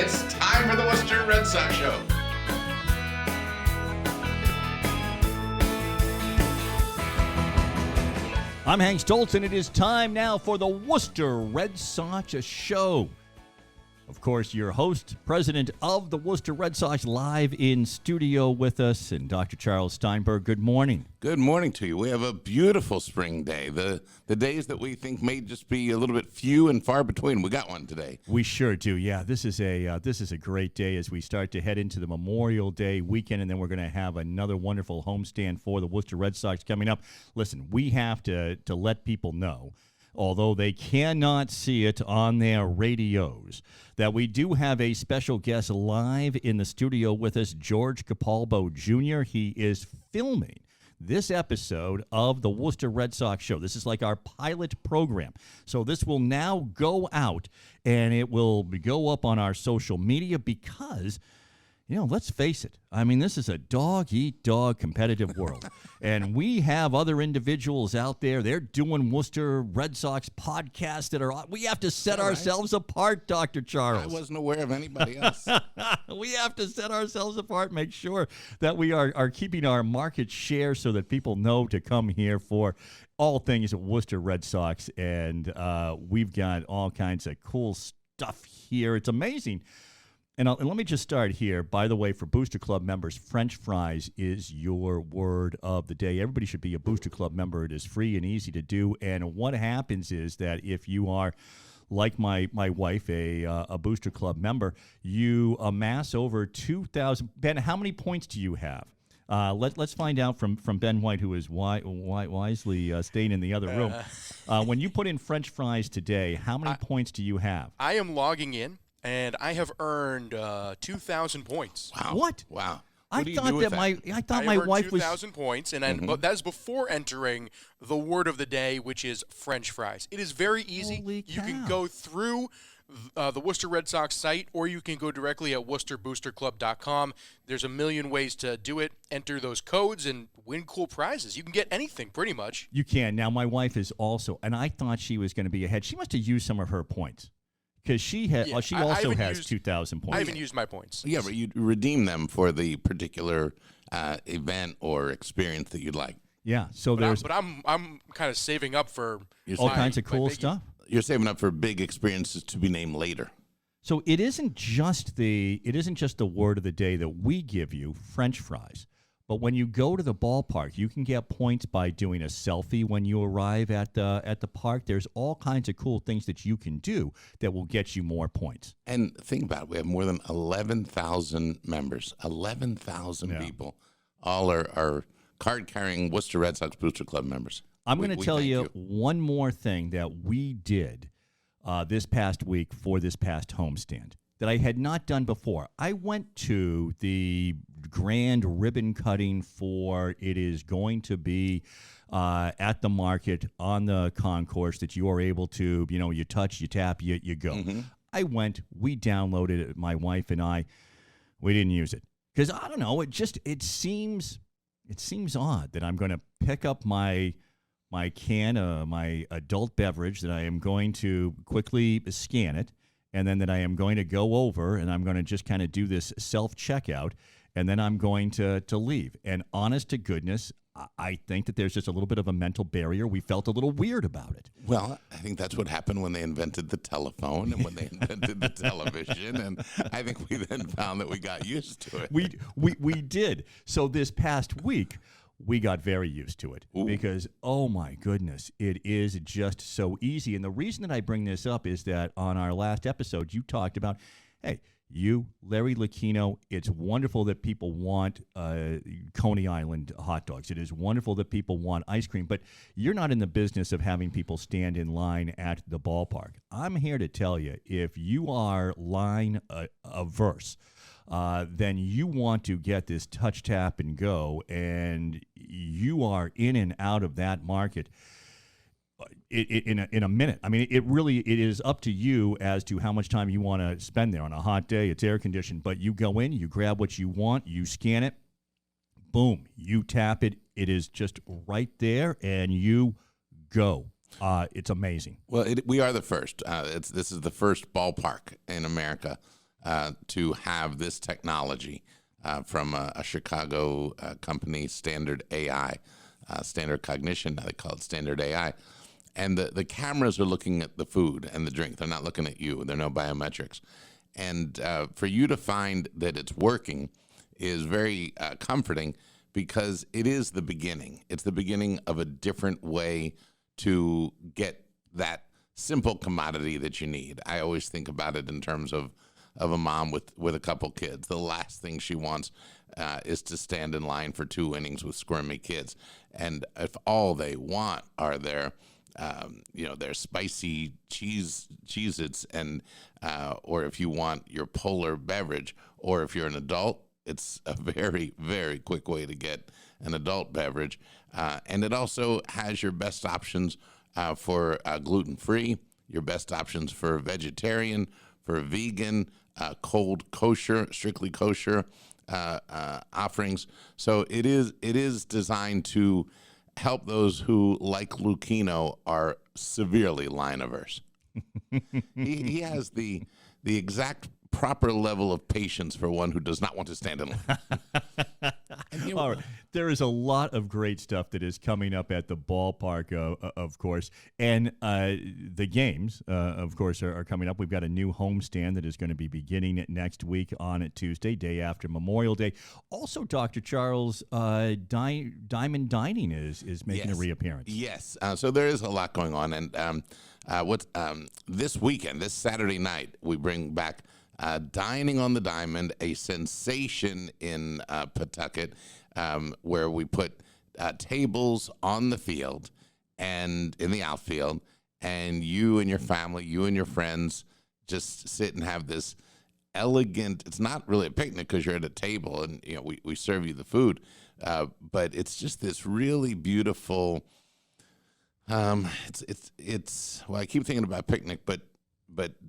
It's time for the Worcester Red Sox Show. I'm Hank Stoltz, and it is time now for the Worcester Red Sox Show. Of course, your host, president of the Worcester Red Sox, live in studio with us, and Dr. Charles Steinberg. Good morning. Good morning to you. We have a beautiful spring day. The days that we think may just be a little bit few and far between. We got one today. We sure do. Yeah, this is a great day as we start to head into the Memorial Day weekend, and then we're going to have another wonderful homestand for the Worcester Red Sox coming up. Listen, we have to let people know, although they cannot see it on their radios, that we do have a special guest live in the studio with us, George Capalbo Jr. He is filming this episode of the Worcester Red Sox Show. This is like our pilot program. So this will now go out, and it will go up on our social media because, let's face it. I mean, this is a dog-eat-dog competitive world. And we have other individuals out there. They're doing Worcester Red Sox podcasts that are on. We have to set ourselves apart, Dr. Charles. I wasn't aware of anybody else. We have to set ourselves apart, make sure that we are keeping our market share so that people know to come here for all things Worcester Red Sox. And we've got all kinds of cool stuff here. It's amazing. And let me just start here. By the way, for Booster Club members, French fries is your word of the day. Everybody should be a Booster Club member. It is free and easy to do. And what happens is that if you are, like my wife, a Booster Club member, you amass over 2,000. Ben, how many points do you have? Let's find out from Ben White, who is wisely staying in the other room. When you put in French fries today, how many points do you have? I am logging in. And I have earned 2,000 points. Wow! What? Wow! I thought my wife was 2,000 points, and but that is before entering the word of the day, which is French fries. It is very easy. Holy cow. You can go through the Worcester Red Sox site, or you can go directly at WorcesterBoosterClub.com. There's a million ways to do it. Enter those codes and win cool prizes. You can get anything, pretty much. You can. Now, my wife is also, and I thought she was going to be ahead. She must have used some of her points. Because she also has 2,000 points. I haven't used my points. Yeah, but you redeem them for the particular event or experience that you'd like. Yeah, so I'm kind of saving up for all kinds of cool stuff. You're saving up for big experiences to be named later. So it isn't just the word of the day that we give you, French fries. But when you go to the ballpark, you can get points by doing a selfie when you arrive at the park. There's all kinds of cool things that you can do that will get you more points. And think about it. We have more than 11,000 members, 11,000 people. All are card-carrying Worcester Red Sox Booster Club members. I'm going to tell you one more thing that we did this past week for this past homestand that I had not done before. I went to the grand ribbon cutting for it is going to be at the market on the concourse that you are able to, you touch, you tap, you go. Mm-hmm. I went, we downloaded it, my wife and I. We didn't use it because I don't know. It seems odd that I'm going to pick up my can, my adult beverage, that I am going to quickly scan it, and then that I am going to go over and I'm going to just kind of do this self-checkout, and then I'm going to leave. And honest to goodness, I think that there's just a little bit of a mental barrier. We felt a little weird about it. Well, I think that's what happened when they invented the telephone and when they invented the television. And I think we then found that we got used to it. We did. So this past week, we got very used to it. Ooh. Because, oh my goodness, it is just so easy. And the reason that I bring this up is that on our last episode, you talked about, hey, you, Larry Lucchino, it's wonderful that people want Coney Island hot dogs. It is wonderful that people want ice cream, but you're not in the business of having people stand in line at the ballpark. I'm here to tell you, if you are line averse, then you want to get this touch, tap, and go, and you are in and out of that market in a minute. I mean, it is up to you as to how much time you want to spend there. On a hot day, it's air conditioned, but you go in, you grab what you want, you scan it, boom, you tap it. It is just right there, and you go. It's amazing. Well, we are the first. This is the first ballpark in America to have this technology from a Chicago company, Standard AI, Standard Cognition, they call it Standard AI. And the cameras are looking at the food and the drink. They're not looking at you. There are no biometrics. And for you to find that it's working is very comforting, because it is the beginning. It's the beginning of a different way to get that simple commodity that you need. I always think about it in terms of a mom with a couple kids. The last thing she wants is to stand in line for 2 innings with squirmy kids. And if all they want are their spicy Cheez-Its, and or if you want your polar beverage, or if you're an adult, it's a very, very quick way to get an adult beverage. And it also has your best options for gluten-free, your best options for vegetarian, for vegan, cold kosher, strictly kosher offerings. So it is designed to help those who, like Lucchino, are severely line averse. he has the exact proper level of patience for one who does not want to stand in line. All right. There is a lot of great stuff that is coming up at the ballpark, of course. And the games, of course, are coming up. We've got a new homestand that is going to be beginning next week on Tuesday, day after Memorial Day. Also, Dr. Charles, Diamond Dining is making a reappearance. Yes. So there is a lot going on. And this weekend, this Saturday night, we bring back Dining on the Diamond, a sensation in Pawtucket, where we put tables on the field and in the outfield, and you and your family, you and your friends just sit and have this elegant, it's not really a picnic because you're at a table and we serve you the food, but it's just this really beautiful, it's well, I keep thinking about picnic, but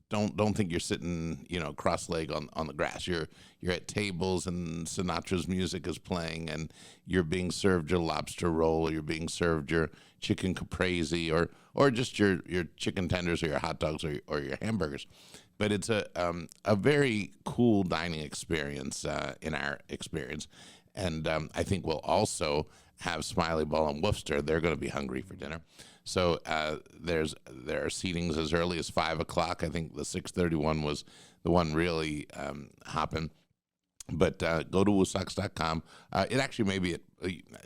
don't think you're sitting, cross-legged on the grass. You're at tables and Sinatra's music is playing, and you're being served your lobster roll, or you're being served your chicken caprese, or just your chicken tenders, or your hot dogs, or your hamburgers. But it's a very cool dining experience in our experience, and I think we'll also have Smiley Ball and Worcester. They're going to be hungry for dinner. So there are seatings as early as 5 o'clock. I think the 6:31 was the one really hopping. But go to WooSox.com. It actually may be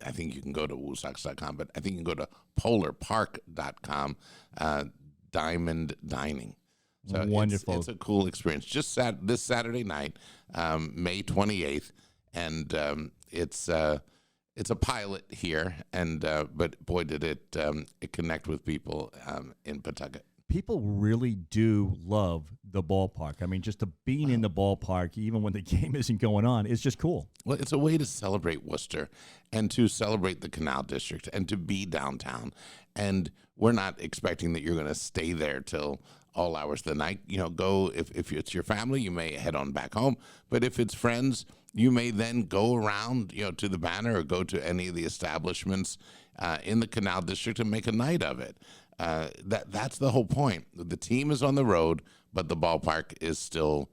I think you can go to WooSox.com, but I think you can go to PolarPark.com, Diamond Dining. So wonderful. It's a cool experience. Just this Saturday night, May 28th, and it's a pilot here, and but boy, did it connect with people in Pawtucket. People really do love the ballpark. I mean, just being in the ballpark, even when the game isn't going on, is just cool. Well, it's a way to celebrate Worcester and to celebrate the Canal District and to be downtown. And we're not expecting that you're going to stay there till all hours of the night. Go, if it's your family, you may head on back home. But if it's friends, you may then go around, to the Banner or go to any of the establishments in the Canal District and make a night of it. That's the whole point. The team is on the road, but the ballpark is still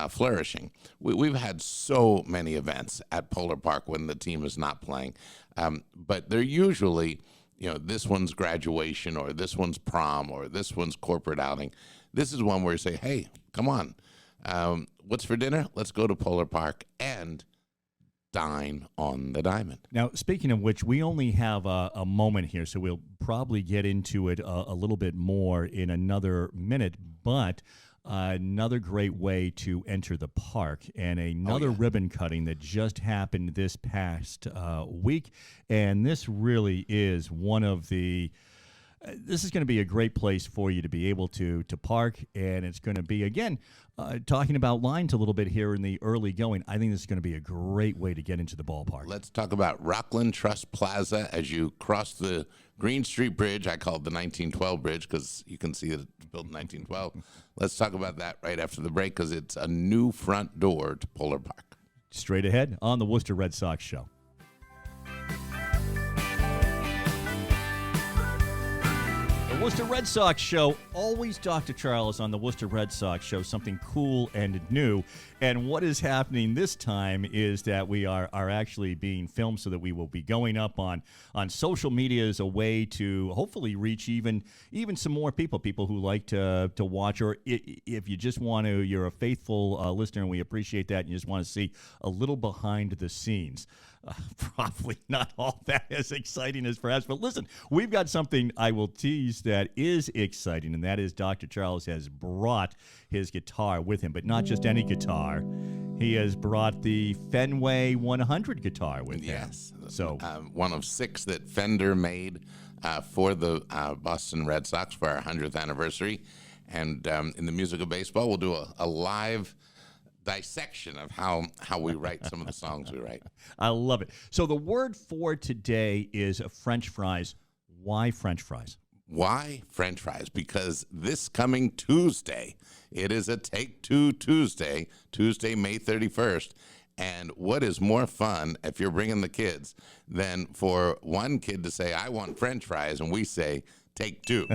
flourishing. We've had so many events at Polar Park when the team is not playing, but they're usually, this one's graduation, or this one's prom, or this one's corporate outing. This is one where you say, hey, come on. What's for dinner? Let's go to Polar Park and dine on the diamond. Now, speaking of which, we only have a moment here, so we'll probably get into it a little bit more in another minute, but another great way to enter the park, and another ribbon cutting that just happened this past week, and this really is one of the this is going to be a great place for you to be able to park, and it's going to be, again, talking about lines a little bit here in the early going. I think this is going to be a great way to get into the ballpark. Let's talk about Rocklin Trust Plaza as you cross the Green Street Bridge. I call it the 1912 Bridge because you can see that it's built in 1912. Let's talk about that right after the break because it's a new front door to Polar Park. Straight ahead on the Worcester Red Sox Show. The Worcester Red Sox Show. Always Dr. Charles on the Worcester Red Sox Show. Something cool and new. And what is happening this time is that we are actually being filmed so that we will be going up on social media as a way to hopefully reach even some more people who like to watch, or if you just want to, you're a faithful listener and we appreciate that, and you just want to see a little behind the scenes. Probably not all that as exciting as perhaps, but listen, we've got something I will tease that is exciting, and that is Dr. Charles has brought his guitar with him, but not just any guitar. He has brought the Fenway 100 guitar with him. Yes. So one of 6 that Fender made for the Boston Red Sox for our 100th anniversary. And in the music of baseball, we'll do a live dissection of how we write some of the songs we write. I love it. So the word for today is French fries. Why French fries? Why French fries? Because this coming Tuesday, it is a Take Two Tuesday, May 31st. And what is more fun, if you're bringing the kids, than for one kid to say, I want French fries, and we say, take two.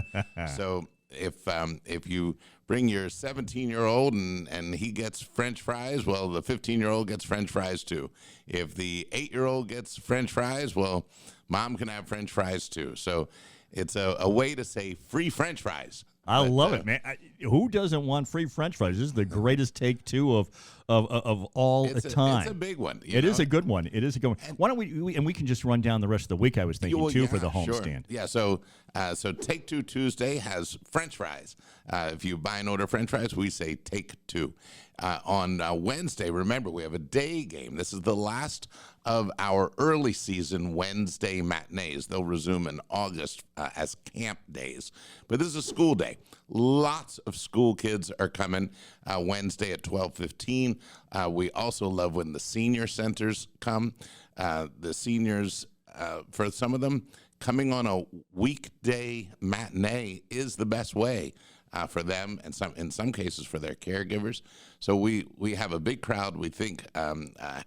So if you bring your 17-year-old and he gets French fries, well, the 15-year-old gets French fries too. If the 8-year-old gets French fries, well, mom can have French fries too. So it's a way to say free French fries. I love it, man. Who doesn't want free French fries? This is the greatest Take Two of all time. It's a big one. It is a good one. It is a good one. Why don't we can just run down the rest of the week, I was thinking, for the homestand. Sure. Yeah, so Take Two Tuesday has French fries. If you buy and order French fries, we say Take Two. On Wednesday, remember, we have a day game. This is the last of our early season Wednesday matinees. They'll resume in August as camp days. But this is a school day. Lots of school kids are coming Wednesday at 12:15. We also love when the senior centers come. The seniors, for some of them, coming on a weekday matinee is the best way for them, and in some cases for their caregivers. So we have a big crowd, we think,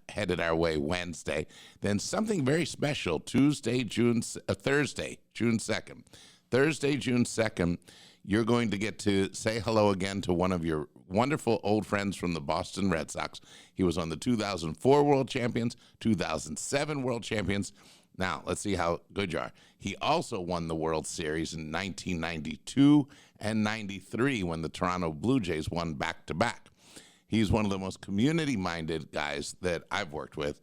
headed our way Wednesday. Then something very special, Thursday, June 2nd. Thursday, June 2nd, you're going to get to say hello again to one of your wonderful old friends from the Boston Red Sox. He was on the 2004 World Champions, 2007 World Champions. Now, let's see how good you are. He also won the World Series in 1992 and 93 when the Toronto Blue Jays won back-to-back. He's one of the most community-minded guys that I've worked with,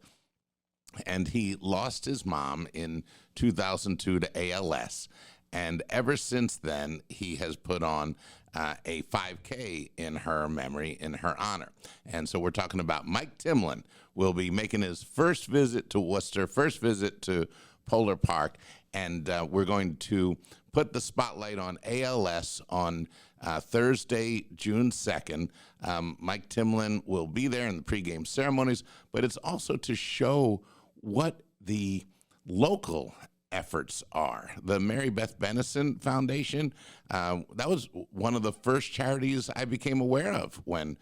and he lost his mom in 2002 to ALS. And ever since then, he has put on a 5K in her memory, in her honor. And so we're talking about Mike Timlin will be making his first visit to Worcester, first visit to Polar Park, and we're going to put the spotlight on ALS on Thursday, June 2nd. Mike Timlin will be there in the pregame ceremonies, but it's also to show what the local efforts are. The Mary Beth Benison Foundation, that was one of the first charities I became aware of when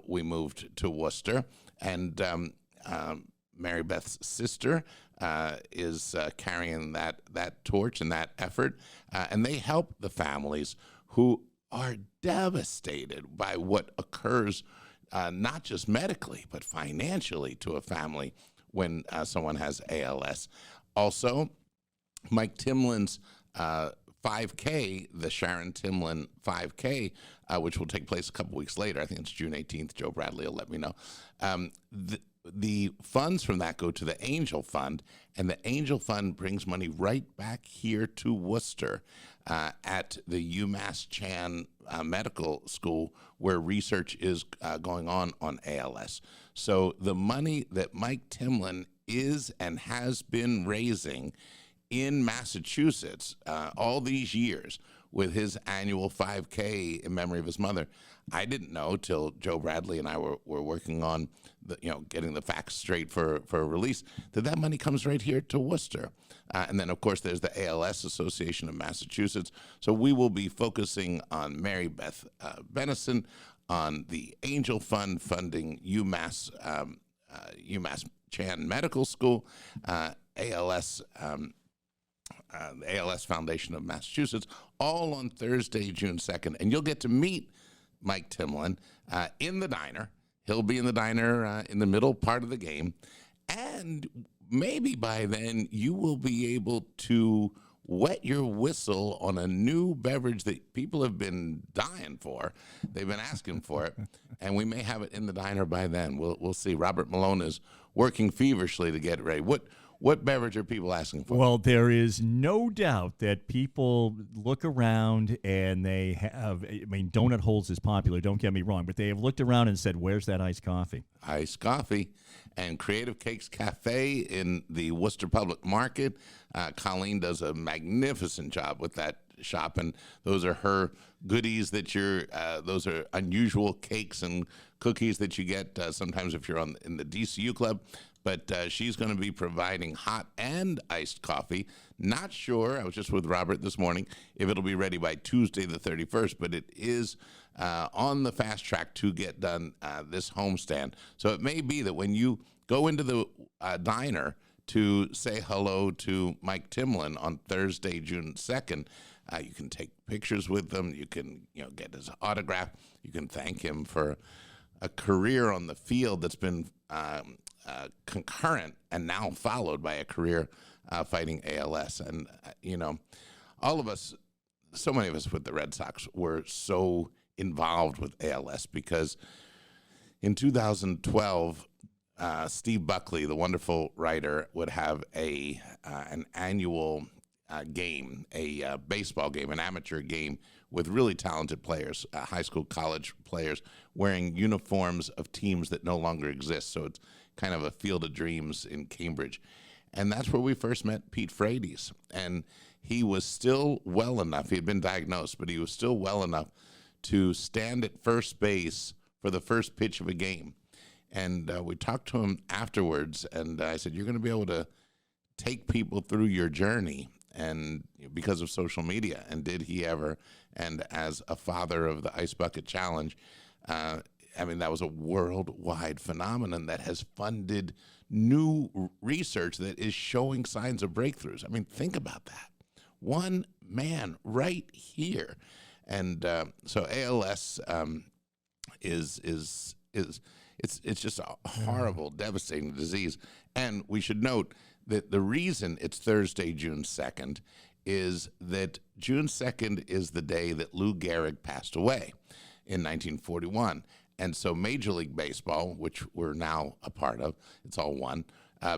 we moved to Worcester. And Mary Beth's sister is carrying that torch and that effort. And they help the families who are devastated by what occurs, not just medically, but financially to a family when someone has ALS. Also, Mike Timlin's 5K, the Sharon Timlin 5K, which will take place a couple weeks later. I think it's June 18th. Joe Bradley will let me know. The funds from that go to the Angel Fund, and the Angel Fund brings money right back here to Worcester at the UMass Chan Medical School, where research is going on ALS. So the money that Mike Timlin is and has been raising in Massachusetts all these years with his annual 5K in memory of his mother. I didn't know till Joe Bradley and I were working on getting the facts straight for a release, that money comes right here to Worcester. And then, of course, there's the ALS Association of Massachusetts. So we will be focusing on Mary Beth Benison, on the Angel Fund funding UMass Chan Medical School, ALS the ALS Foundation of Massachusetts, all on Thursday, June 2nd. And you'll get to meet Mike Timlin in the diner. He'll be in the diner in the middle part of the game. And maybe by then you will be able to wet your whistle on a new beverage that people have been dying for. They've been asking for it, and we may have it in the diner by then. We'll see. Robert Malone is working feverishly to get it ready. What beverage are people asking for? Well, there is no doubt that people look around and they have, I mean, donut holes is popular, don't get me wrong, but they have looked around and said, where's that iced coffee? Iced coffee and Creative Cakes Cafe in the Worcester Public Market. Colleen does a magnificent job with that shop, and those are her goodies that those are unusual cakes and cookies that you get sometimes if you're in the DCU club. But she's going to be providing hot and iced coffee. Not sure, I was just with Robert this morning, if it'll be ready by Tuesday the 31st, but it is on the fast track to get done this homestand. So it may be that when you go into the diner to say hello to Mike Timlin on Thursday, June 2nd, you can take pictures with him. You can get his autograph. You can thank him for a career on the field that's been concurrent and now followed by a career fighting ALS. And, all of us, so many of us with the Red Sox were so involved with ALS because in 2012, Steve Buckley, the wonderful writer, would have an annual game, a baseball game, an amateur game with really talented players, high school, college players, wearing uniforms of teams that no longer exist. So it's kind of a field of dreams in Cambridge. And that's where we first met Pete Frates. And he was still well enough, he had been diagnosed, but he was still well enough to stand at first base for the first pitch of a game. And we talked to him afterwards, and I said, you're going to be able to take people through your journey, and because of social media. And did he ever? And as a father of the Ice Bucket Challenge, that was a worldwide phenomenon that has funded new research that is showing signs of breakthroughs. I mean, think about that. One man right here. And so ALS is it's just a horrible, devastating disease. And we should note that the reason it's Thursday, June 2nd, is that June 2nd is the day that Lou Gehrig passed away in 1941. And so Major League Baseball, which we're now a part of, it's all one,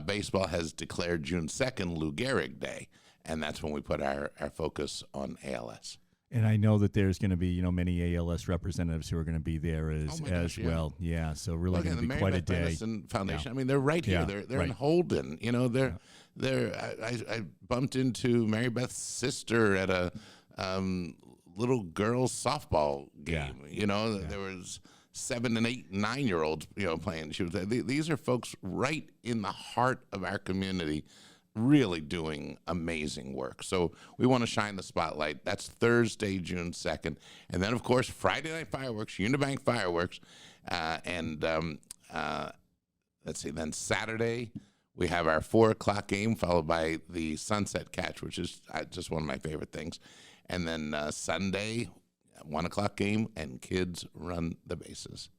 baseball has declared June 2nd Lou Gehrig Day. And that's when we put our focus on ALS. And I know that there's going to be, many ALS representatives who are going to be there as yeah. well. Yeah, so really going to be quite a day. Benison Foundation. Yeah. I mean, they're right here. They're right in Holden. I bumped into Mary Beth's sister at a little girls softball game. Yeah. There was 7 and 8 and 9-year-olds, playing. These are folks right in the heart of our community, really doing amazing work. So we want to shine the spotlight. That's Thursday, June 2nd. And then, of course, Friday Night Fireworks, Unibank Fireworks. Then Saturday, we have our 4 o'clock game, followed by the Sunset Catch, which is just one of my favorite things. And then Sunday, 1 o'clock game, and kids run the bases.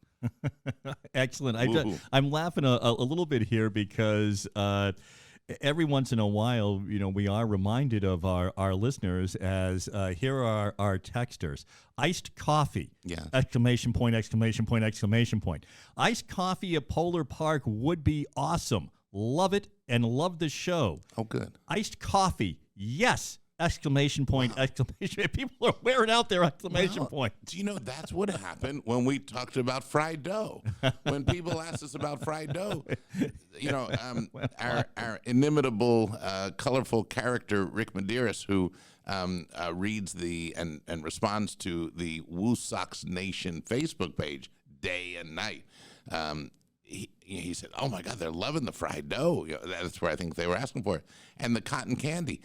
Excellent. I'm laughing a little bit here because every once in a while, we are reminded of our listeners as here are our texters. Iced coffee! Yeah! Exclamation point! Exclamation point! Exclamation point! Iced coffee at Polar Park would be awesome. Love it and love the show. Oh, good. Iced coffee! Yes! Exclamation point! Wow. Exclamation! People are wearing out their exclamation point. Do you know that's what happened when we talked about fried dough? When people asked us about fried dough, our inimitable, colorful character Rick Medeiros, who reads and responds to the Woo Sox Nation Facebook page day and night. He said, "Oh my God, they're loving the fried dough." That's where I think they were asking for it. And the cotton candy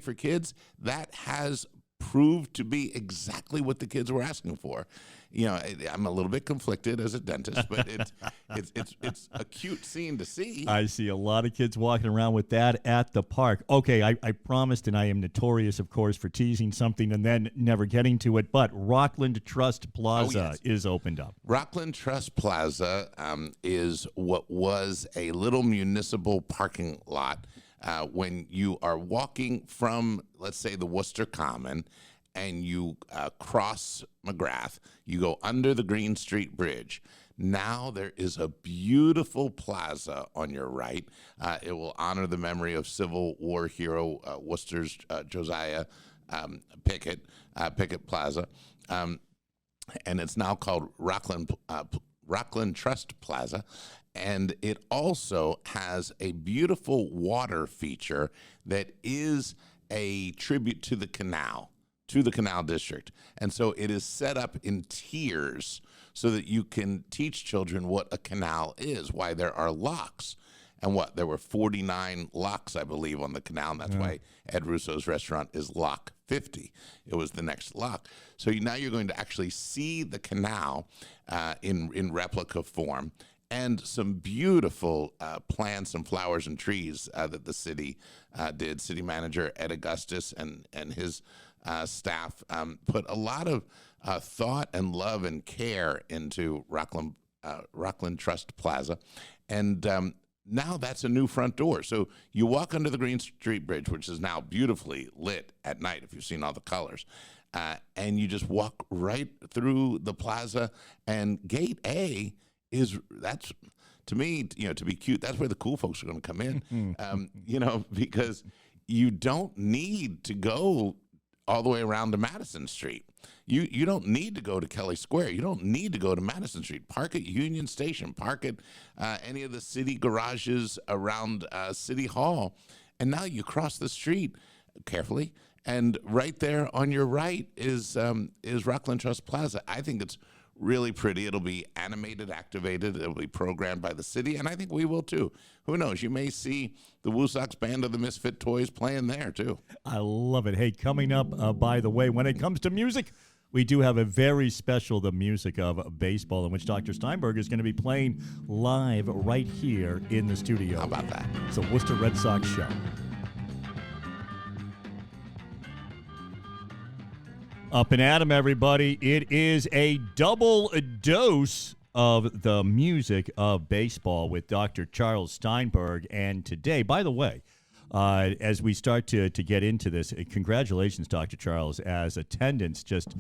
for kids, that has proved to be exactly what the kids were asking for. You know, I'm a little bit conflicted as a dentist, but it's a cute scene to see. I see a lot of kids walking around with that at the park. Okay, I promised, and I am notorious, of course, for teasing something and then never getting to it, but Rockland Trust Plaza is opened up. Rockland Trust Plaza is what was a little municipal parking lot when you are walking from, let's say, the Worcester Common, and you cross McGrath, you go under the Green Street Bridge. Now there is a beautiful plaza on your right. It will honor the memory of Civil War hero Worcester's Josiah Pickett Plaza. And it's now called Rockland Trust Plaza. And it also has a beautiful water feature that is a tribute to the canal district. And so it is set up in tiers so that you can teach children what a canal is, why there are locks. And there were 49 locks, I believe, on the canal, and that's why Ed Russo's restaurant is Lock 50. It was the next lock. So now you're going to actually see the canal in replica form, and some beautiful plants and flowers and trees that the city did. City manager Ed Augustus and his staff put a lot of thought and love and care into Rockland Trust Plaza. And now that's a new front door. So you walk under the Green Street Bridge, which is now beautifully lit at night, if you've seen all the colors, and you just walk right through the plaza. And Gate A that's, to me, to be cute, that's where the cool folks are going to come in, because you don't need to go all the way around to Madison Street. You don't need to go to Kelly Square. You don't need to go to Madison Street. Park at Union Station. Park at any of the city garages around City Hall. And now you cross the street carefully, and right there on your right is Rockland Trust Plaza. I think it's really pretty. It'll be animated, activated. It'll be programmed by the city, and I think we will too. Who knows? You may see the Woo Sox Band of the Misfit Toys playing there too. I love it. Hey, coming up, by the way, when it comes to music, we do have a very special The Music of Baseball, in which Dr. Steinberg is going to be playing live right here in the studio. How about that? It's a Worcester Red Sox show. Up and at 'em, everybody. It is a double dose of the music of baseball with Dr. Charles Steinberg. And today, by the way, as we start to get into this, congratulations, Dr. Charles, as attendance just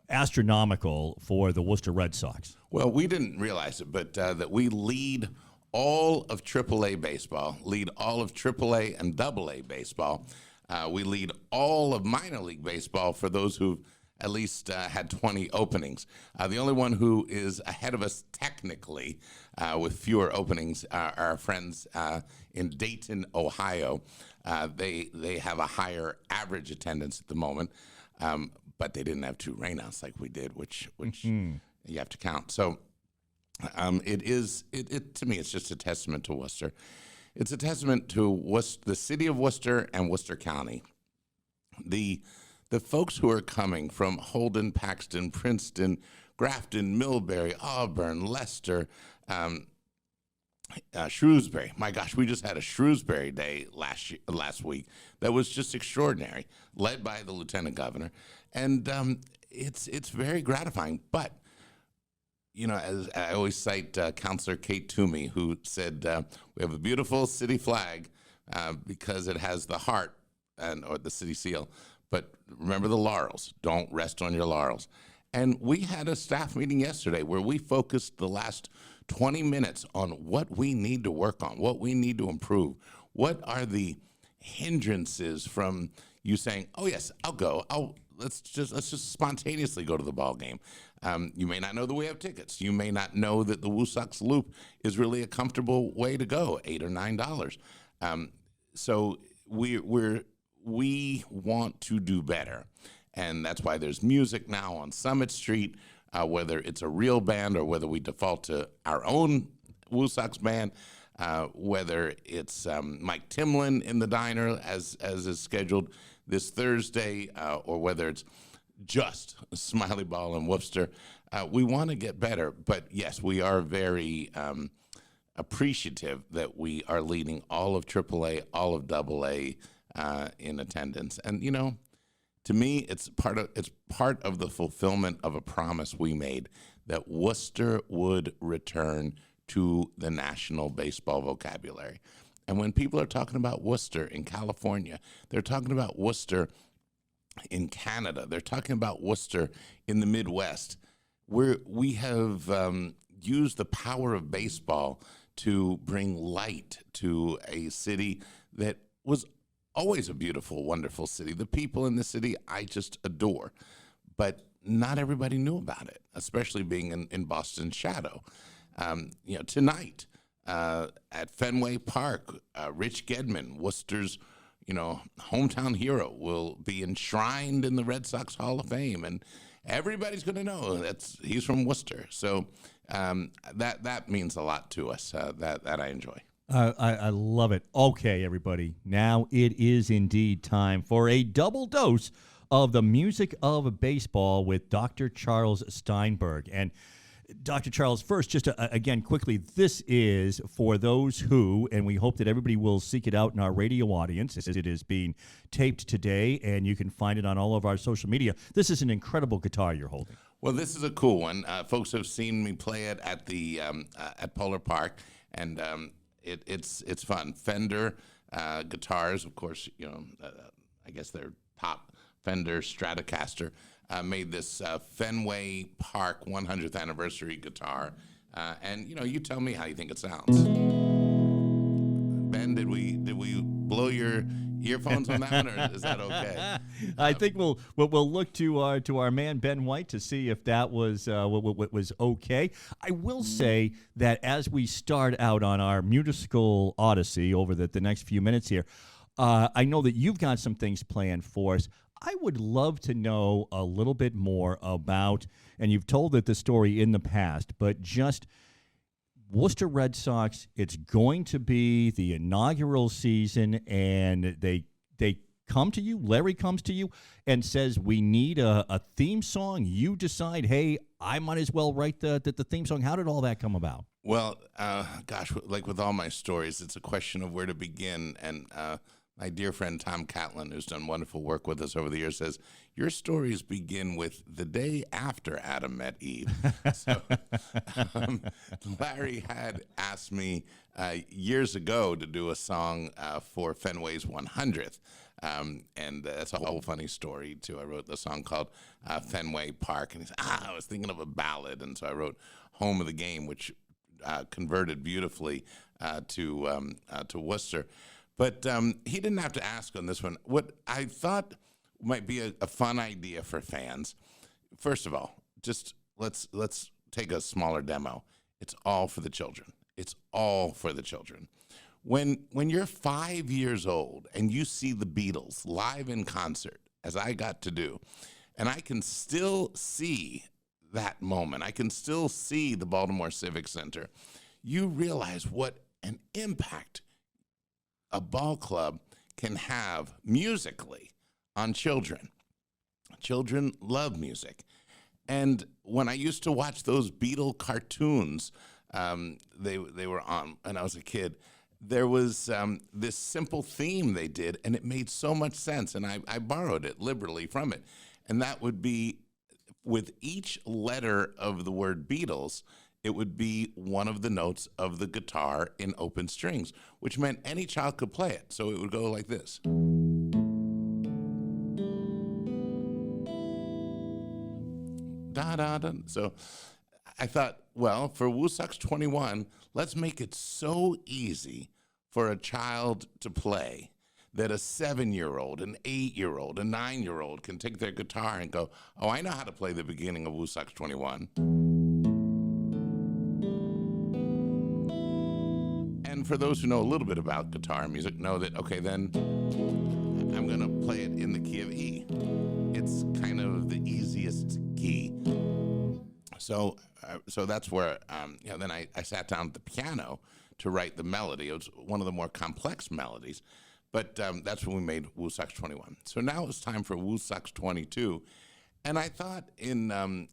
astronomical for the Worcester Red Sox. Well, we didn't realize it, but that we lead all of AAA baseball, lead all of AAA and AA baseball. We lead all of minor league baseball for those who've at least had 20 openings. The only one who is ahead of us technically with fewer openings are our friends in Dayton, Ohio. They have a higher average attendance at the moment, but they didn't have 2 rainouts like we did, which you have to count. So it to me, it's just a testament to Worcester. It's a testament to the city of Worcester and Worcester County. The folks who are coming from Holden, Paxton, Princeton, Grafton, Millbury, Auburn, Leicester, Shrewsbury. My gosh, we just had a Shrewsbury Day last week that was just extraordinary, led by the Lieutenant Governor, and it's very gratifying. But as I always cite Counselor Kate Toomey, who said, we have a beautiful city flag because it has the heart or the city seal, but remember the laurels. Don't rest on your laurels. And we had a staff meeting yesterday where we focused the last 20 minutes on what we need to work on, what we need to improve. What are the hindrances from you saying, oh, yes, I'll go. Let's just spontaneously go to the ball game. You may not know that we have tickets. You may not know that the Woo Sox Loop is really a comfortable way to go, $8 or $9. So we want to do better, and that's why there's music now on Summit Street, whether it's a real band or whether we default to our own Woo Sox band. whether it's Mike Timlin in the diner as is scheduled this Thursday, or whether it's just Smiley Ball in Worcester. We want to get better, but yes, we are very appreciative that we are leading all of AAA, all of AA in attendance. And, to me, it's part of the fulfillment of a promise we made that Worcester would return to the national baseball vocabulary. And when people are talking about Worcester in California, they're talking about Worcester in Canada. They're talking about Worcester in the Midwest, where we have used the power of baseball to bring light to a city that was always a beautiful, wonderful city. The people in the city I just adore, but not everybody knew about it, especially being in Boston's shadow. Tonight at Fenway Park, Rich Gedman, Worcester's hometown hero, will be enshrined in the Red Sox Hall of Fame, and everybody's going to know he's from Worcester. So that means a lot to us. That I enjoy. I love it. Okay, everybody. Now it is indeed time for a double dose of the music of baseball with Dr. Charles Steinberg. And Dr. Charles, first, just again, quickly, this is for those who, and we hope that everybody will seek it out in our radio audience, as it is being taped today, and you can find it on all of our social media. This is an incredible guitar you're holding. Well, this is a cool one. Folks have seen me play it at the at Polar Park, and it's fun. Fender guitars, of course. I guess they're top Fender Stratocaster. Made this Fenway Park 100th anniversary guitar, and you tell me how you think it sounds. Ben, did we blow your earphones on that one, or is that okay? I think we'll look to our man Ben White to see if that was what was okay. I will say that as we start out on our musical odyssey over the next few minutes here, I know that you've got some things planned for us. I would love to know a little bit more about, and you've told it the story in the past, but just Worcester Red Sox. It's going to be the inaugural season, and they come to you. Larry comes to you and says, "We need a theme song." You decide, "Hey, I might as well write the theme song." How did all that come about? Well, gosh, like with all my stories, it's a question of where to begin. And my dear friend Tom Catlin, who's done wonderful work with us over the years, says, your stories begin with the day after Adam met Eve. So Larry had asked me years ago to do a song for Fenway's 100th. And that's a whole funny story, too. I wrote the song called Fenway Park. And he said, I was thinking of a ballad. And so I wrote Home of the Game, which converted beautifully to Worcester. But he didn't have to ask on this one. What I thought might be a fun idea for fans, first of all, just let's take a smaller demo. It's all for the children. It's all for the children. When you're 5 years old and you see the Beatles live in concert, as I got to do, and I can still see that moment, I can still see the Baltimore Civic Center, you realize what an impact a ball club can have musically on children. Children love music. And when I used to watch those Beatle cartoons, they were on when I was a kid, there was this simple theme they did, and it made so much sense, and I borrowed it liberally from it. And that would be, with each letter of the word Beatles, it would be one of the notes of the guitar in open strings, which meant any child could play it. So it would go like this. Da, da, da. So I thought, well, for WooSox 21, let's make it so easy for a child to play that a 7-year-old, an 8-year-old, a 9-year-old can take their guitar and go, oh, I know how to play the beginning of WooSox 21. And for those who know a little bit about guitar music, know that, okay, then I'm going to play it in the key of E. It's kind of the easiest key. So that's where, then I sat down at the piano to write the melody. It was one of the more complex melodies, but that's when we made Woo Sox 21. So now it's time for Woo Sox 22, and I thought in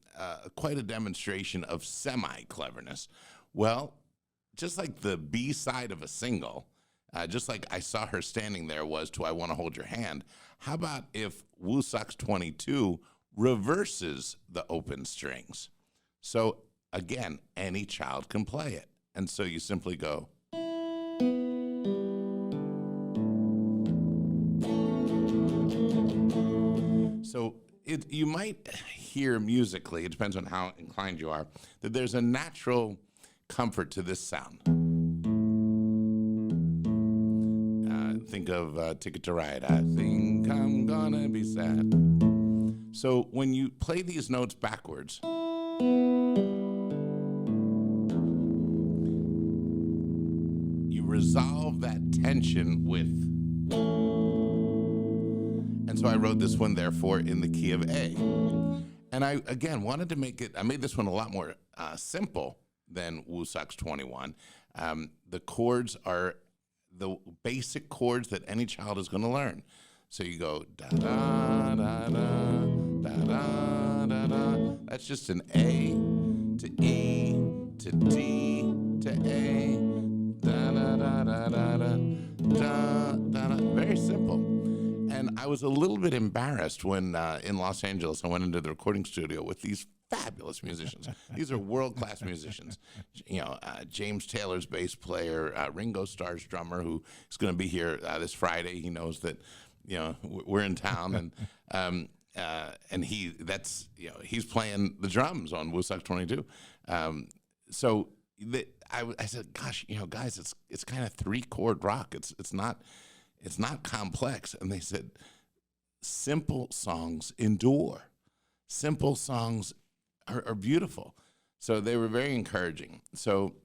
quite a demonstration of semi-cleverness. Well, just like the B side of a single, just like I Saw Her Standing There was to I Want to Hold Your Hand, how about if Woo Sox 22 reverses the open strings? So again, any child can play it. And so you simply go. So you might hear musically, it depends on how inclined you are, that there's a natural comfort to this sound. Think of Ticket to Ride. I think I'm gonna be sad. So when you play these notes backwards, you resolve that tension with. And so I wrote this one, therefore, in the key of A. And I, again, wanted to make it, I made this one a lot more simple than Woo Sox 21. The chords are the basic chords that any child is going to learn. So you go da da da da da da da da. That's just an A to E to D to A. Da da da da da da da da da. Very simple. And I was a little bit embarrassed when in Los Angeles I went into the recording studio with these fabulous musicians. These are world-class musicians. You know, James Taylor's bass player, Ringo Starr's drummer, who is going to be here this Friday. He knows that, you know, we're in town, and he's playing the drums on Woo Sox 22. So I said, gosh, you know, guys, it's kind of 3-chord rock. It's not complex. And they said, simple songs endure. Simple songs are beautiful. So they were very encouraging. So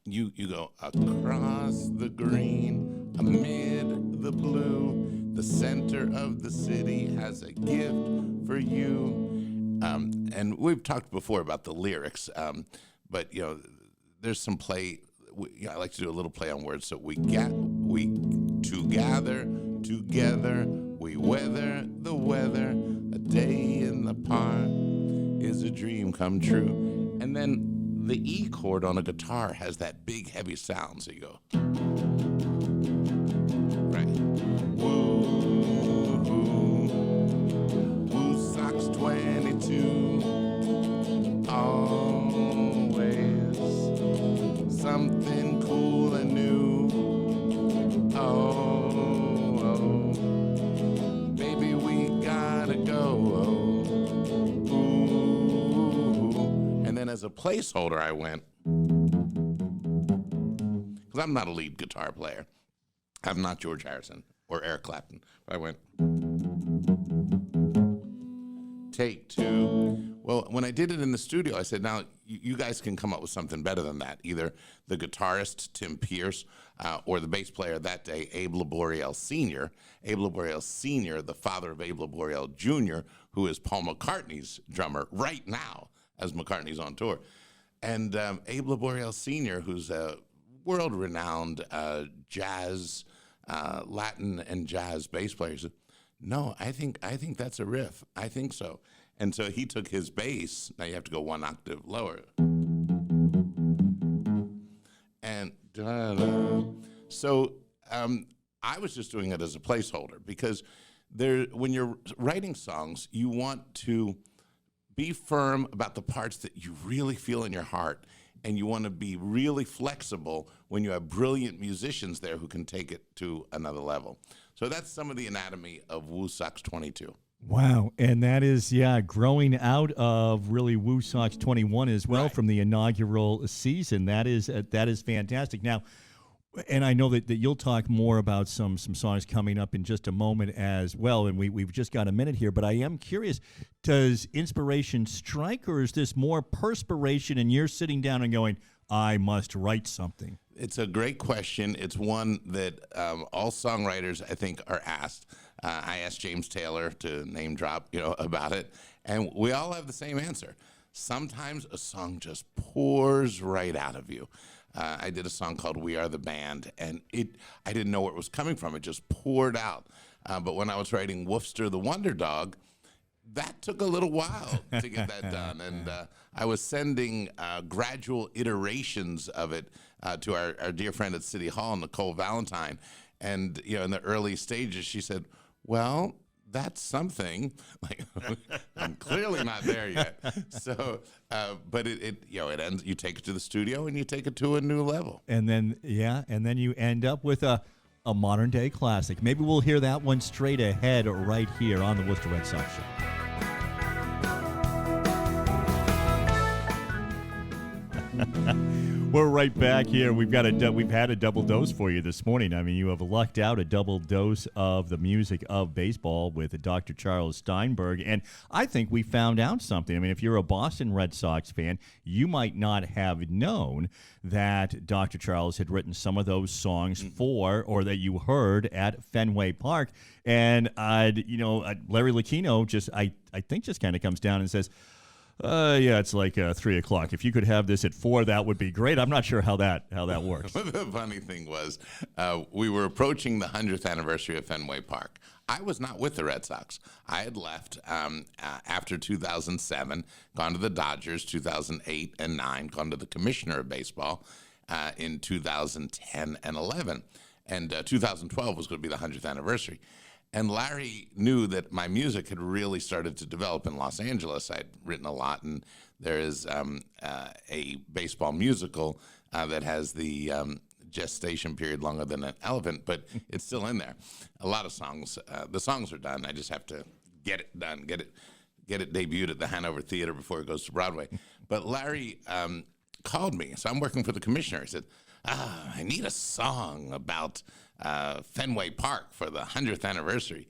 you go across the green, amid the blue, the center of the city has a gift for you. And we've talked before about the lyrics, but you know, there's some play. I like to do a little play on words. So we gather together, we weather the weather. A day in the park is a dream come true. And then the E chord on a guitar has that big heavy sound. So you go, right? Woo, Woo Sox 22. Always something cool and new. Oh, baby, we gotta go. Ooh. And then as a placeholder, I went, because I'm not a lead guitar player. I'm not George Harrison or Eric Clapton. But I went, take 2. Well, when I did it in the studio, I said, now you guys can come up with something better than that. Either the guitarist, Tim Pierce, or the bass player that day, Abe Laboriel Sr. Abe Laboriel Sr., the father of Abe Laboriel Jr., who is Paul McCartney's drummer right now as McCartney's on tour. And Abe Laboriel Sr., who's a world-renowned jazz, Latin and jazz bass player, said, no, I think that's a riff. I think so. And so he took his bass. Now you have to go 1 octave lower. And da-da. So I was just doing it as a placeholder because when you're writing songs, you want to be firm about the parts that you really feel in your heart, and you want to be really flexible when you have brilliant musicians there who can take it to another level. So that's some of the anatomy of Woo Sox 22. Wow, and that is, growing out of really Woo Sox 21 as well, right, from the inaugural season. That is fantastic. Now, and I know that you'll talk more about some songs coming up in just a moment as well, and we've just got a minute here, but I am curious, does inspiration strike, or is this more perspiration and you're sitting down and going, I must write something? It's a great question. It's one that all songwriters, I think, are asked. I asked James Taylor to name drop, about it, and we all have the same answer. Sometimes a song just pours right out of you. I did a song called "We Are the Band," and I didn't know where it was coming from. It just poured out. But when I was writing "Worcester the Wonder Dog," that took a little while to get that done, and I was sending gradual iterations of it to our dear friend at City Hall, Nicole Valentine, and in the early stages, she said, "Well, that's something." Like, I'm clearly not there yet. So, but it ends. You take it to the studio and you take it to a new level. And then you end up with a modern day classic. Maybe we'll hear that one straight ahead right here on the Worcester Red Sox Show. We're right back here. We've had a double dose for you this morning. I mean, you have lucked out a double dose of the music of baseball with Dr. Charles Steinberg, and I think we found out something. I mean, if you're a Boston Red Sox fan, you might not have known that Dr. Charles had written some of those songs for, or that you heard at Fenway Park. And Larry Lucchino just kind of comes down and says, yeah, it's like 3 o'clock. If you could have this at 4, that would be great. I'm not sure how that works. The funny thing was, we were approaching the 100th anniversary of Fenway Park. I was not with the Red Sox. I had left after 2007, gone to the Dodgers 2008 and 9, gone to the commissioner of baseball in 2010 and 11. And 2012 was going to be the 100th anniversary. And Larry knew that my music had really started to develop in Los Angeles. I'd written a lot, and there is a baseball musical that has the gestation period longer than an elephant, but it's still in there. A lot of songs. The songs are done. I just have to get it done, get it debuted at the Hanover Theater before it goes to Broadway. But Larry called me. So I'm working for the commissioner. He said, I need a song about Fenway Park for the 100th anniversary.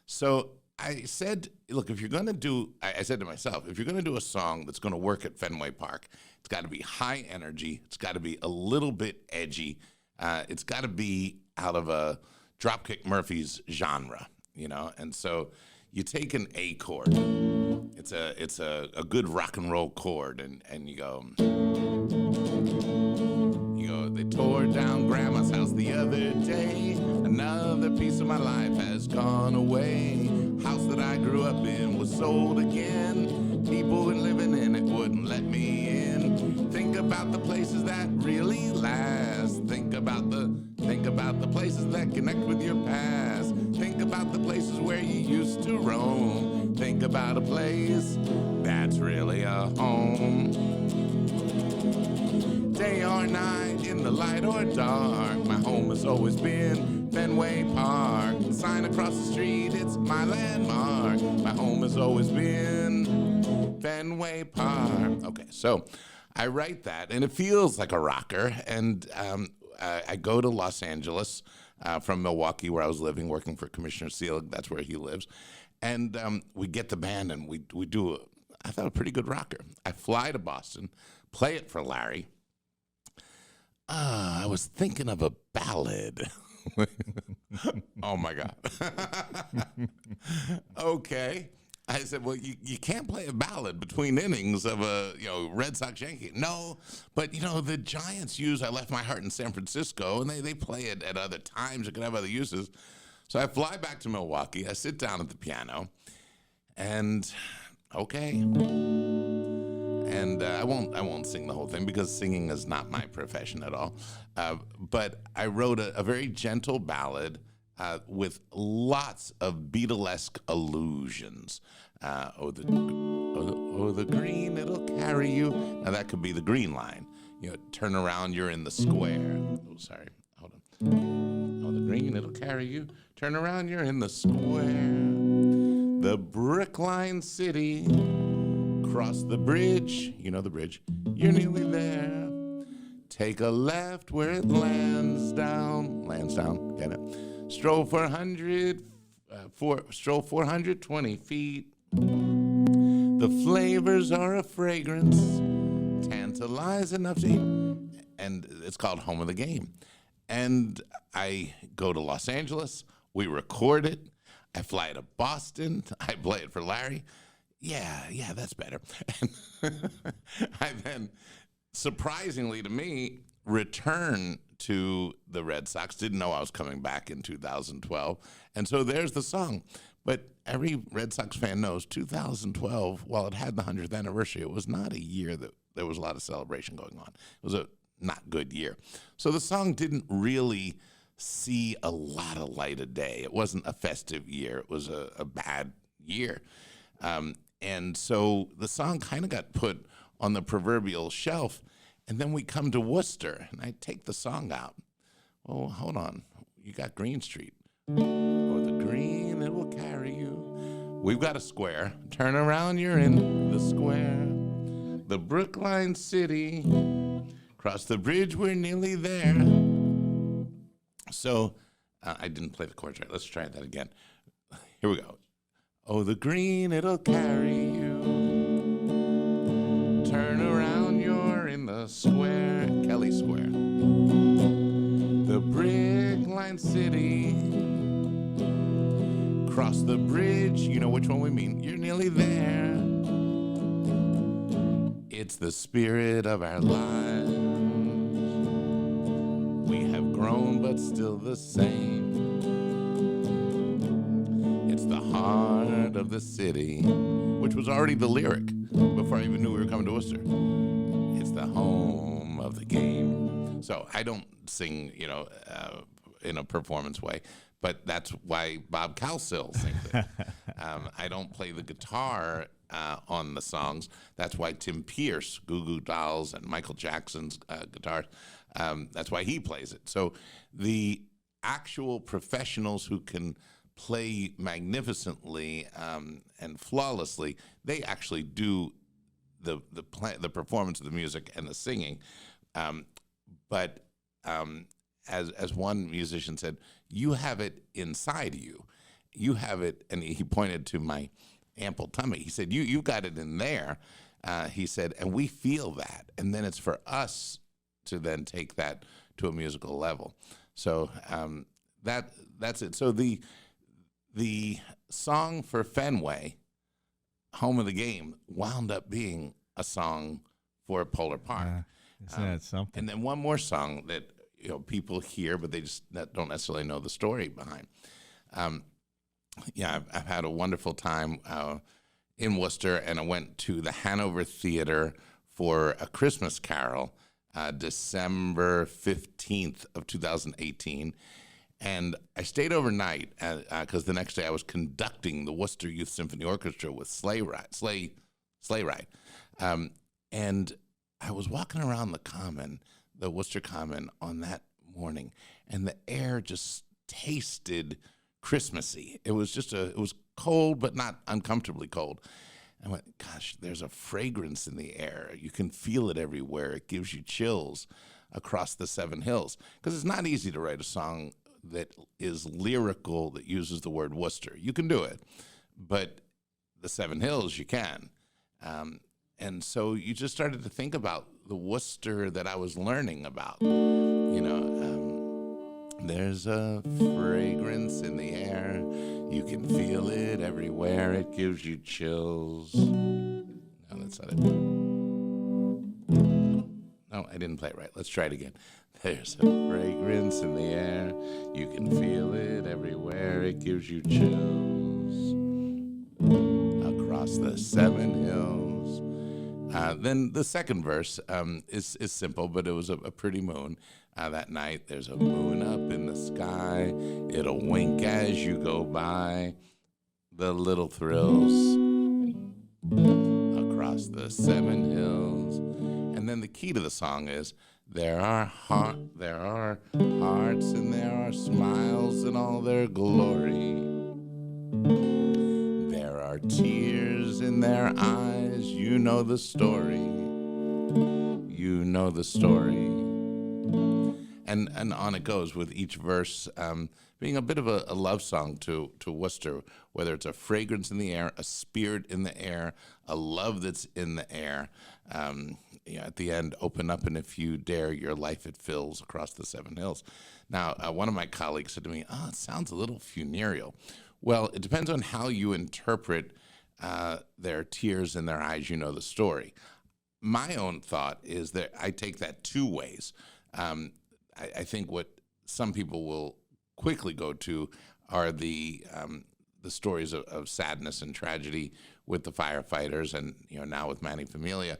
So I said, look, if you're going to do, I said to myself, if you're going to do a song that's going to work at Fenway Park, it's got to be high energy. It's got to be a little bit edgy. It's got to be out of a Dropkick Murphys genre, And so you take an A chord. It's a good rock and roll chord, and you go, they tore down Grandma's house the other day. Another piece of my life has gone away. House that I grew up in was sold again. People living in it wouldn't let me in. Think about the places that really last. Think about the places that connect with your past. Think about the places where you used to roam. Think about a place that's really a home. Day or night, in the light or dark, my home has always been Fenway Park. The sign across the street, it's my landmark. My home has always been Fenway Park. Okay, so I write that, and it feels like a rocker, and I go to Los Angeles from Milwaukee, where I was living, working for Commissioner Seelig. That's where he lives. And we get the band, and we do, I thought, a pretty good rocker. I fly to Boston, play it for Larry. I was thinking of a ballad. Oh, my God. Okay. I said, well, you can't play a ballad between innings of a Red Sox Yankee. No, but the Giants use "I Left My Heart in San Francisco," and they play it at other times. It could have other uses. So I fly back to Milwaukee. I sit down at the piano, and okay. And I won't sing the whole thing because singing is not my profession at all. But I wrote a very gentle ballad with lots of Beatlesque allusions. The green, it'll carry you. Now that could be the green line. Turn around, you're in the square. Oh, sorry. Hold on. Oh, the green, it'll carry you. Turn around, you're in the square. The Brookline City. Cross the bridge, the bridge, you're nearly there. Take a left where it lands down, get it? Stroll 420 feet. The flavors are a fragrance, tantalize enough to eat. And it's called Home of the Game. And I go to Los Angeles, we record it, I fly to Boston, I play it for Larry. Yeah, that's better. And I then, surprisingly to me, return to the Red Sox. Didn't know I was coming back in 2012. And so there's the song. But every Red Sox fan knows 2012, while it had the 100th anniversary, it was not a year that there was a lot of celebration going on. It was a not good year. So the song didn't really see a lot of light of day. It wasn't a festive year. It was a bad year. And so the song kind of got put on the proverbial shelf. And then we come to Worcester, and I take the song out. Oh, hold on. You got Green Street. Or the green, it will carry you. We've got a square. Turn around, you're in the square. The Brookline City. Cross the bridge, we're nearly there. So, I didn't play the chords right. Let's try that again. Here we go. Oh, the green, it'll carry you. Turn around, you're in the square. Kelly Square. The Brookline City. Cross the bridge. You know which one we mean. You're nearly there. It's the spirit of our lives. We have grown, but still the same. It's the heart of the city, which was already the lyric before I even knew we were coming to Worcester. It's the home of the game. So I don't sing, in a performance way, but that's why Bob Calsill sings it. I don't play the guitar on the songs. That's why Tim Pierce, Goo Goo Dolls, and Michael Jackson's guitars, that's why he plays it. So the actual professionals who can play magnificently and flawlessly, they actually do the performance of the music and the singing. But as one musician said, you have it inside you. You have it, and he pointed to my ample tummy. He said, you got it in there. He said, and we feel that. And then it's for us to then take that to a musical level. So that's it. So the song for Fenway, Home of the Game, wound up being a song for Polar Park. Isn't that something? And then one more song that people hear, but they just don't necessarily know the story behind. I've had a wonderful time in Worcester, and I went to the Hanover Theater for A Christmas Carol, December 15th of 2018. And I stayed overnight because the next day I was conducting the Worcester Youth Symphony Orchestra with Sleigh Ride. And I was walking around the Worcester Common on that morning, and the air just tasted Christmassy. It was it was cold, but not uncomfortably cold. I went, gosh, there's a fragrance in the air. You can feel it everywhere. It gives you chills across the Seven Hills. Because it's not easy to write a song that is lyrical, that uses the word Worcester. You can do it, but the Seven Hills, you can. And so you just started to think about the Worcester that I was learning about. There's a fragrance in the air. You can feel it everywhere. It gives you chills. No, that's not it. No, I didn't play it right. Let's try it again. There's a fragrance in the air. You can feel it everywhere. It gives you chills across the Seven Hills. Then the second verse is simple, but it was a pretty moon that night. There's a moon up in the sky. It'll wink as you go by. The little thrills across the Seven Hills. And then the key to the song is, there are hearts and there are smiles in all their glory. There are tears in their eyes. You know the story. You know the story. And on it goes, with each verse being a bit of a love song to Worcester, whether it's a fragrance in the air, a spirit in the air, a love that's in the air. At the end, open up, and if you dare, your life it fills across the Seven Hills. Now, one of my colleagues said to me, it sounds a little funereal. Well, it depends on how you interpret their tears in their eyes. You know the story. My own thought is that I take that two ways. I think what some people will quickly go to are the stories of sadness and tragedy with the firefighters, and now with Manny Familia.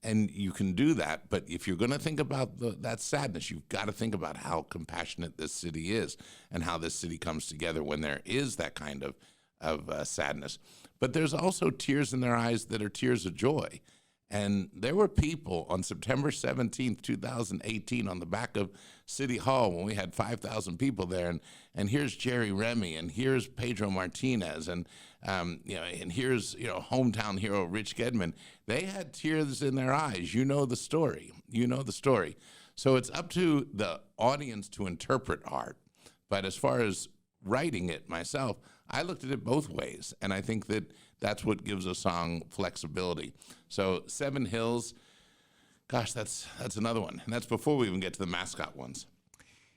And you can do that, but if you're going to think about that sadness, you've got to think about how compassionate this city is and how this city comes together when there is that kind of sadness. But there's also tears in their eyes that are tears of joy. And there were people on September 17th, 2018, on the back of City Hall when we had 5,000 people there. And here's Jerry Remy, and here's Pedro Martinez, and and here's hometown hero Rich Gedman. They had tears in their eyes. You know the story. So it's up to the audience to interpret art. But as far as writing it myself, I looked at it both ways, and I think that that's what gives a song flexibility. So Seven Hills, gosh, that's another one. And that's before we even get to the mascot ones.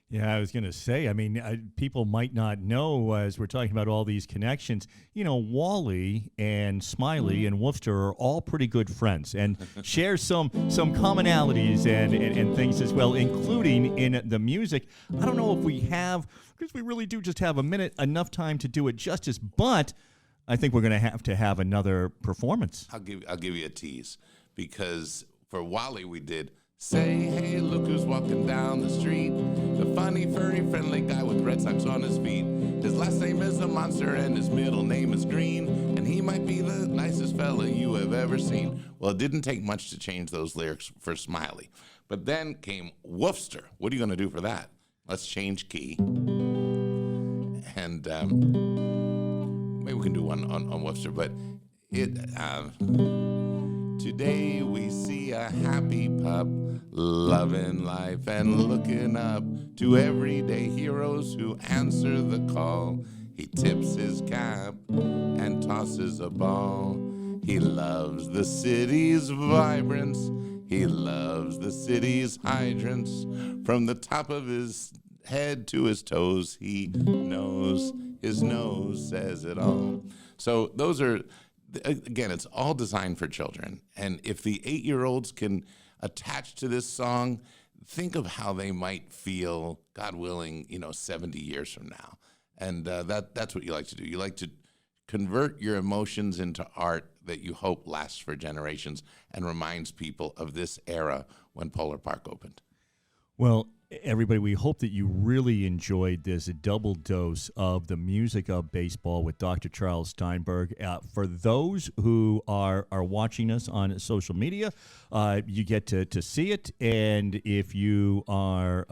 Yeah, I was going to say, I mean, people might not know as we're talking about all these connections, Wally and Smiley and Worcester are all pretty good friends and share some commonalities and things as well, including in the music. I don't know if we have, because we really do just have enough time to do it justice, but I think we're going to have another performance. I'll give you a tease, because for Wally we did Say Hey, Look Who's Walking Down the Street, the funny, furry, friendly guy with Red Sox on his feet. His last name is a monster and his middle name is Green, and he might be the nicest fella you have ever seen. Well, it didn't take much to change those lyrics for Smiley. But then came Worcester. What are you going to do for that? Let's change key. And maybe we can do one on Worcester, but today we see a happy pup, loving life and looking up to everyday heroes who answer the call. He tips his cap and tosses a ball. He loves the city's vibrance. He loves the city's hydrants. From the top of his head to his toes, he knows his nose says it all. So those are, again, it's all designed for children. And if the 8-year-olds can attach to this song, think of how they might feel, God willing, 70 years from now. And that's what you like to do. You like to convert your emotions into art that you hope lasts for generations and reminds people of this era when Polar Park opened. Well, everybody, we hope that you really enjoyed this double dose of the music of baseball with Dr. Charles Steinberg. For those who are watching us on social media, you get to see it. And if you are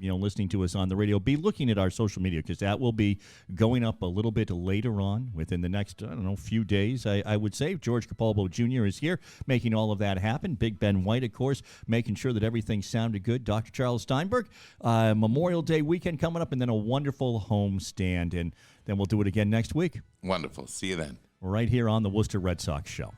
listening to us on the radio, be looking at our social media, because that will be going up a little bit later on within the next, few days, I would say. George Capalbo Jr. is here making all of that happen. Big Ben White, of course, making sure that everything sounded good. Dr. Charles Steinberg, Memorial Day weekend coming up, and then a wonderful home stand. And then we'll do it again next week. Wonderful. See you then. Right here on the Worcester Red Sox Show.